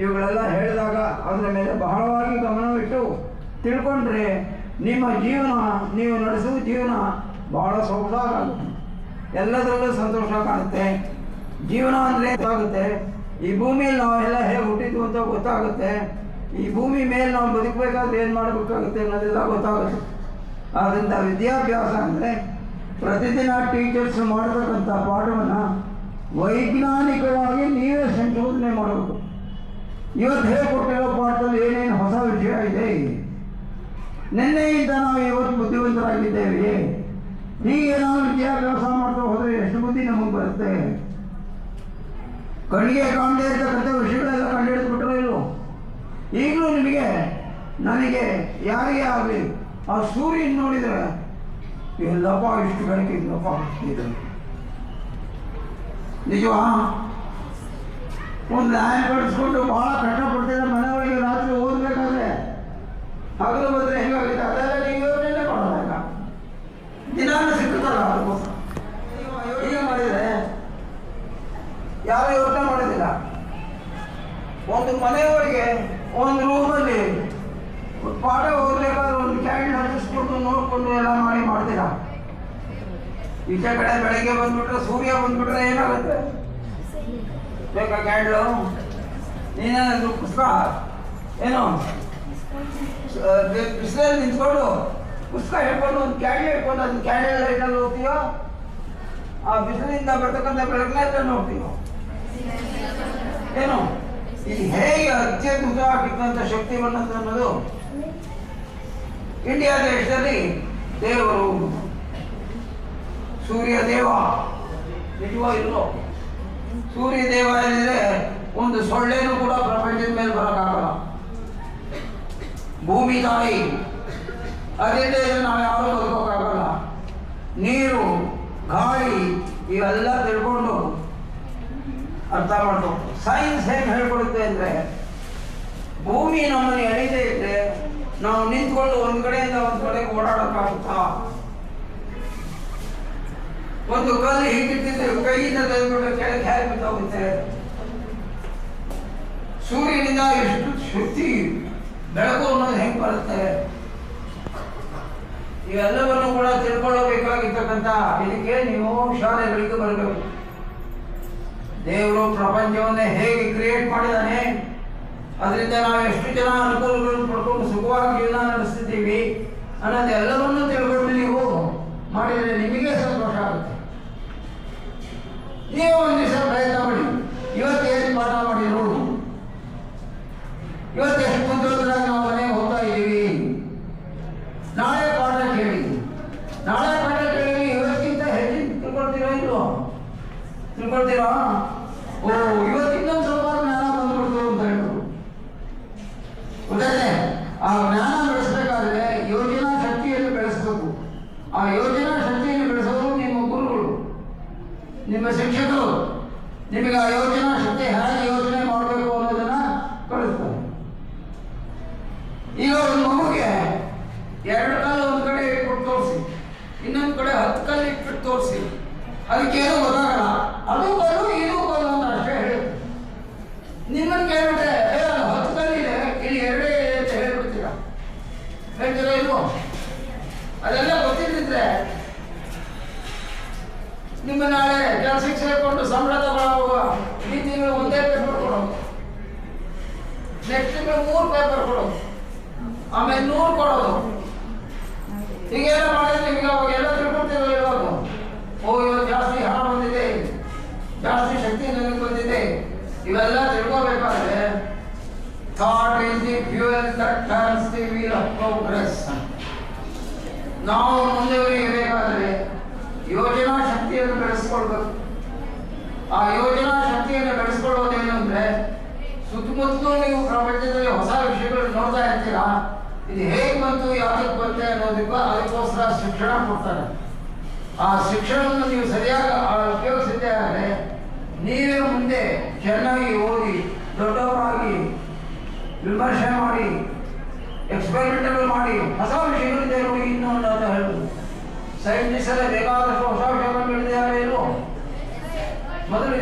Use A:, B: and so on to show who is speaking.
A: ಇವುಗಳೆಲ್ಲ ಹೇಳಿದಾಗ ಅದರ ಮೇಲೆ ಬಹಳವಾಗಿ ಗಮನವಿಟ್ಟು ತಿಳ್ಕೊಂಡ್ರೆ ನಿಮ್ಮ ಜೀವನ, ನೀವು ನಡೆಸುವ ಜೀವನ ಬಹಳ ಸೊಗಸಾಗುತ್ತೆ. ಎಲ್ಲದರಲ್ಲೂ ಸಂತೋಷ ಕಾಣುತ್ತೆ. ಜೀವನ ಅಂದರೆ ಗೊತ್ತಾಗುತ್ತೆ. ಈ ಭೂಮಿಯಲ್ಲಿ ನಾವೆಲ್ಲ ಹೇಗೆ ಹುಟ್ಟಿದ್ವು ಅಂತ ಗೊತ್ತಾಗುತ್ತೆ. ಈ ಭೂಮಿ ಮೇಲೆ ನಾವು ಬದುಕಬೇಕಾದ್ರೆ ಏನು ಮಾಡಬೇಕಾಗುತ್ತೆ ಅನ್ನೋದೆಲ್ಲ ಗೊತ್ತಾಗುತ್ತೆ. ಆದ್ದರಿಂದ ವಿದ್ಯಾಭ್ಯಾಸ ಅಂದರೆ ಪ್ರತಿದಿನ ಟೀಚರ್ಸ್ ಮಾಡತಕ್ಕಂಥ ಪಾಠವನ್ನು ವೈಜ್ಞಾನಿಕವಾಗಿ ನೀವೇ ಸಂಶೋಧನೆ ಮಾಡಬೇಕು. ಇವತ್ತು ಹೇಳಿಕೊಟ್ಟಿರೋ ಪಾಠದಲ್ಲಿ ಏನೇನು ಹೊಸ ವಿಷಯ ಇದೆ, ನಿನ್ನೆಯಿಂದ ನಾವು ಇವತ್ತು ಬುದ್ಧಿವಂತರಾಗಿದ್ದೇವೆ. ಹೀಗೆ ನಾವು ವಿದ್ಯಾಭ್ಯಾಸ ಮಾಡ್ತಾ ಹೋದರೆ ಎಷ್ಟು ಬುದ್ಧಿ ನಮಗೆ ಬರುತ್ತೆ. ಕಣ್ಣಿಗೆ ಕಾಣದೇ ಇರ್ತಕ್ಕಂಥ ವಿಷಯಗಳೆಲ್ಲ ಕಂಡುಹಿಡಿದ್ಬಿಟ್ರೆ ಇಲ್ಲೋ. ಈಗಲೂ ನಿಮಗೆ, ನನಗೆ, ಯಾರಿಗೇ ಆಗಲಿ ಆ ಸೂರ್ಯನ ನೋಡಿದರೆ ಎಲ್ಲಪ್ಪ ಇಷ್ಟು ಬೆಳಕಿಗೆ ಇಲ್ಲಪ್ಪ ಇದೆ ನಿಜವಾ. ಒಂದು ಲ್ಯಾಂಡ್ ಕಳಿಸ್ಕೊಂಡು ಭಾಳ ಕಷ್ಟಪಡ್ತಿದ್ದೆ ಮನೆಯೊಳಗೆ ರಾತ್ರಿ ಓದಬೇಕಾದ್ರೆ. ಹಗಲು ಬಂದರೆ ಹೆಂಗಾಗುತ್ತೆ ಅದೆಲ್ಲ ನೀವು ಯೋಚನೆ ಮಾಡೋದಾಗ ದಿನಾನು ಸಿಕ್ಕುತ್ತಲ್ಲ. ಅದಕ್ಕೋಸ್ಕರ ಈಗ ಮಾಡಿದರೆ ಯಾರು ಯೋಚನೆ ಮಾಡೋದಿಲ್ಲ. ಒಂದು ಮನೆಯೊಳಗೆ ಒಂದು ರೂಮಲ್ಲಿ ಪಾಠ ಓದಬೇಕಾದ್ರೆ ಒಂದು ಕ್ಯಾಂಡಲ್ ಹಚ್ಚಿಸ್ಕೊಂಡು ನೋಡಿಕೊಂಡು ಎಲ್ಲ ಮಾಡ್ತೀರಾ. ಈಚೆ ಕಡೆ ಬೆಳಗ್ಗೆ ಬಂದ್ಬಿಟ್ರೆ, ಸೂರ್ಯ ಬಂದ್ಬಿಟ್ರೆ ಏನಾಗುತ್ತೆ? ಬೇಕಾ ಕ್ಯಾಂಡ್ಲು? ನೀನೇನಾದ್ರು ಪುಸ್ತಕ ಏನೋ ಬಿಸಿಲಲ್ಲಿ ನಿಂತ್ಕೊಂಡು ಪುಸ್ತಕ ಹೇಳ್ಕೊಂಡು ಒಂದು ಕ್ಯಾಂಡಲ್ ಹೇಳ್ಕೊಂಡು ಅದು ಕ್ಯಾಂಡಲ್ ಲೈಟಲ್ಲಿ ಹೋಗ್ತೀಯೋ, ಆ ಬಿಸಿಲಿಂದ ಬರ್ತಕ್ಕಂಥ ಬೆಳಕನ್ನ ನೋಡ್ತೀವೋ ಏನು? ಇದು ಹೇಗೆ ಅತ್ಯದ್ಭುತವಾಗಿದ್ದಂಥ ಶಕ್ತಿ ಬಂದಂತ ಅನ್ನೋದು ಇಂಡಿಯಾ ದೇಶದಲ್ಲಿ ದೇವರು ಸೂರ್ಯ ದೇವ ನಿಜವೋ ಇಲ್ಲೋ. ಸೂರ್ಯ ದೇವ ಏನಿದ್ರೆ ಒಂದು ಸೊಳ್ಳೆನೂ ಕೂಡ ಪ್ರಪಂಚದ ಮೇಲೆ ಬರೋಕ್ಕಾಗಲ್ಲ. ಭೂಮಿ ತಾಯಿ ಅದಿಲ್ಲದೆ ನಾವು ಯಾರೂ ಬದುಕೋಕ್ಕಾಗಲ್ಲ. ನೀರು, ಗಾಳಿ ಇವೆಲ್ಲ ತಿಳ್ಕೊಂಡು ಅರ್ಥ ಮಾಡ್ಬೇಕು. ಸೈನ್ಸ್ ಹೇಗೆ ಹೇಳ್ಕೊಡುತ್ತೆ ಅಂದರೆ, ಭೂಮಿ ನಮ್ಮನ್ನು ಎಳೀದೇ ಇದ್ರೆ ನಾವು ನಿಂತ್ಕೊಂಡು ಒಂದು ಕಡೆಯಿಂದ ಒಂದು ಕಡೆಗೆ ಓಡಾಡೋಕ್ಕಾಗುತ್ತಾ? ಒಂದು ಕಲ್ಲು ಹೀಗಿಟ್ಟಿದ್ರೆ ಕೈಯಿಂದ ತೆಗೆದುಕೊಂಡು ಕೆಳಗೆ ಹೇಗೆ ಬಿದ್ದೋಗುತ್ತೆ? ಸೂರ್ಯನಿಂದ ಎಷ್ಟು ಶಕ್ತಿ, ಬೆಳಕು ಅನ್ನೋದು ಹೆಂಗೆ ಬರುತ್ತೆ? ಇವೆಲ್ಲವನ್ನು ಕೂಡ ತಿಳ್ಕೊಳ್ಳಬೇಕಾಗಿರ್ತಕ್ಕಂಥ ಇದಕ್ಕೆ ನೀವು ಶಾಲೆಗಳಿಗೆ ಬರಬೇಕು. ದೇವರು ಪ್ರಪಂಚವನ್ನೇ ಹೇಗೆ ಕ್ರಿಯೇಟ್ ಮಾಡಿದ್ದಾನೆ, ಅದರಿಂದ ನಾವು ಎಷ್ಟು ಜನ ಅನುಕೂಲಗಳನ್ನು ಪಡ್ಕೊಂಡು ಸುಖವಾಗಿ ಜೀವನ ನಡೆಸ್ತಿದ್ದೀವಿ ಅನ್ನೋದೆಲ್ಲವನ್ನೂ ತಿಳ್ಕೊಂಡು ನೀವು ಮಾಡಿದರೆ ನಿಮಗೆ ಸಂತೋಷ ಆಗುತ್ತೆ. ನೀವು ಒಂದು ದಿವಸ ಪ್ರಯತ್ನ ಮಾಡಿ. ಇವತ್ತೇನು ಪಾಠ ಮಾಡಿ ನೋಡು. ಇವತ್ತೆಷ್ಟು ಕುಂತರಾಗಿ ನಾವು ಮನೆಗೆ ಹೋಗ್ತಾ ಇದ್ದೀವಿ. ನಾಳೆ ಪಾಠ ಕೇಳಿ, ನಾಳೆ ಪಾಠ ಕೇಳಿ ಇವತ್ತಿಂತ ಹೆಚ್ಚಿನ ತಿಳ್ಕೊಳ್ತೀರಾ ಇಲ್ಲೋ? ತಿಳ್ಕೊಳ್ತೀರಾ? ಓ, ಇವತ್ತಿಂದ ಸ್ವಲ್ಪ ಜ್ಞಾನ ಬಂದ್ಬಿಡ್ತು ಅಂತ ಹೇಳ್ಬೋದು. ಉದಾಹರಣೆ, ಆ ಜ್ಞಾನ ಬೆಳೆಸಬೇಕಾದ್ರೆ ಯೋಜನಾ ಶಕ್ತಿಯನ್ನು ಬೆಳೆಸಬೇಕು. ಆ ಯೋಜನಾ ಶಕ್ತಿಯನ್ನು ಬೆಳೆಸೋರು ನಿಮ್ಮ ಗುರುಗಳು, ನಿಮ್ಮ ಶಿಕ್ಷಕರು. ನಿಮಗೆ ಆ ಯೋಜನಾ ಶಕ್ತಿ ಹೇಗೆ ಯೋಚನೆ ಮಾಡಬೇಕು ಅನ್ನೋದನ್ನ ಕಳಿಸ್ತಾರೆ. ಈಗ ಒಂದು ಮಗುಗೆ 2 ಕಾಲು ಒಂದು ಕಡೆ ಇಟ್ಬಿಟ್ಟು ತೋರಿಸಿ, ಇನ್ನೊಂದು ಕಡೆ 10 ಕಾಲು ಇಟ್ಬಿಟ್ಟು ತೋರಿಸಿ, ಅದಕ್ಕೇನು ಗೊತ್ತಾಗಲ್ಲ. ಅದು ಕಲ್ಲು, ಇದು ಕಲ್ಲು ಅಂತ ಅಷ್ಟೇ ಹೇಳುತ್ತೆ. ನಿಮ್ಮನ್ನು ಕೇಳ್ಬಿಟ್ರೆ 10 ಕಾಲು ಇದೆ, ಇಲ್ಲಿ 2 ಅಂತ ಹೇಳ್ಬಿಡ್ತೀರಾ. ಹೇಳ್ತೀರಾ ಇಲ್ವೋ? ಅದೆಲ್ಲ ಗೊತ್ತಿದ್ದಿದ್ರೆ ನಿಮ್ಮ ನಾಳೆ ಕೆಲಸಕ್ಕೆ ಸೇರಿಕೊಂಡು ಸಂಬಳ ತಗೊಳ್ಳುವಾಗ ಈ ತಿಂಗಳು ಒಂದೇ ಪೇಪರ್ ಕೊಡೋದು, ನೆಕ್ಸ್ಟ್ ತಿಂಗಳು 3 ಪೇಪರ್ ಕೊಡೋದು, ಆಮೇಲೆ 100 ಕೊಡೋದು. ಹೀಗೆಲ್ಲ ಮಾಡಿದ್ರೆ ನಿಮಗೆ ಅವಾಗೆಲ್ಲ ತಿಳ್ಕೊಳ್ತೀರೋ ಇವಾಗ? ಓ, ಇವತ್ತು ಜಾಸ್ತಿ ಹಣ ಬಂದಿದೆ, ಜಾಸ್ತಿ ಶಕ್ತಿ ನನಗೆ ಬಂದಿದೆ. ಇವೆಲ್ಲ ತಿಳ್ಕೋಬೇಕಾದ್ರೆ thought is the fuel that turns the wheel of progress. ನಾವು ಮುಂದುವರಿಯಬೇಕಾದ್ರೆ ಯೋಜನಾ ಶಕ್ತಿಯನ್ನು ಬೆಳೆಸ್ಕೊಳ್ಬೇಕು. ಆ ಯೋಜನಾ ಶಕ್ತಿಯನ್ನು ಬೆಳೆಸ್ಕೊಳ್ಳೋದೇನು ಅಂದರೆ, ಸುತ್ತಮುತ್ತಲೂ ನೀವು ಪ್ರಪಂಚದಲ್ಲಿ ಹೊಸ ವಿಷಯಗಳು ನೋಡ್ತಾ ಇರ್ತೀರಾ. ಇದು ಹೇಗೆ ಬಂತು, ಯಾವ್ದಕ್ಕೆ ಬಂತೆ ಅದಕ್ಕೋಸ್ಕರ ಶಿಕ್ಷಣ ಕೊಡ್ತಾರೆ. ಆ ಶಿಕ್ಷಣವನ್ನು ನೀವು ಸರಿಯಾಗಿ ಉಪಯೋಗಿಸಿದ್ದೇ ಆದರೆ ನೀವೇ ಮುಂದೆ ಚೆನ್ನಾಗಿ ಓದಿ ದೊಡ್ಡವರಾಗಿ ವಿಮರ್ಶೆ ಮಾಡಿ ಎಕ್ಸ್ಪೆರಿಮೆಂಟಲ್ ಮಾಡಿ ಹೊಸ ವಿಷಯಗಳಿದೆ ನೋಡಿ ಇನ್ನೂ ಅಂತ ಹೇಳುವುದು. ಸೈಂಟಿಸ್ಟ್ ಎಲ್ಲ ಬೇಕಾದಷ್ಟು ಹೊಸ ವಿಷಯಗಳು ಹೇಳಿದ್ದಾರೆ. ಮೊದಲು